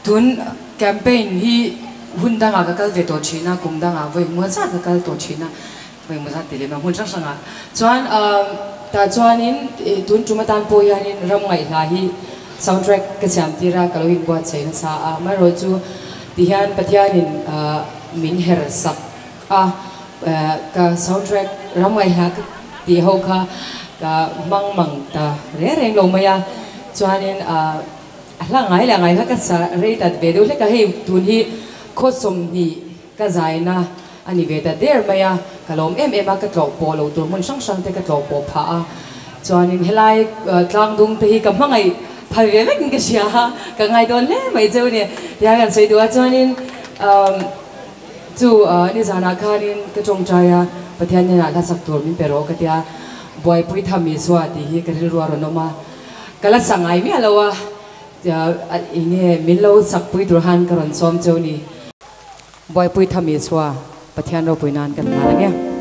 tun campaign hi hunda nga kakal ve to china kumda nga voi moza kakal to china voi moza tele ma hun sang sanga chuan ta chuanin tun tumatan po yanin ram ngai la hi soundtrack ka cham tira kaloin bo chaina sa a ma ro chu tihan pathianin min her sak ka soundtrack ram ngai ha ti ho kha ka mang ta re reng lo maya chuanin la ngai ka sa re tat ve do le ka he tun hi khosom hi ka zaina ani ve ta der maya kalom em ka tlo po lo tur mun sang sang te ka tlo po pha a chuanin helai tlang dung te hi ka mangai phai ve vek ka sia ka ngai don le mai cheu ni ya kan sei do chuanin chu ni zana kharin ka chong chaya pathian ni na la sak tur min pero ka tia BUAIPUI THAM ISUA ti hi ka ri ruwa ro no ma kala sangai mi alawa inge minlo sakpui durhan karon som cheu ni BUAIPUI THAM ISUA pathian ro puinan kan na nge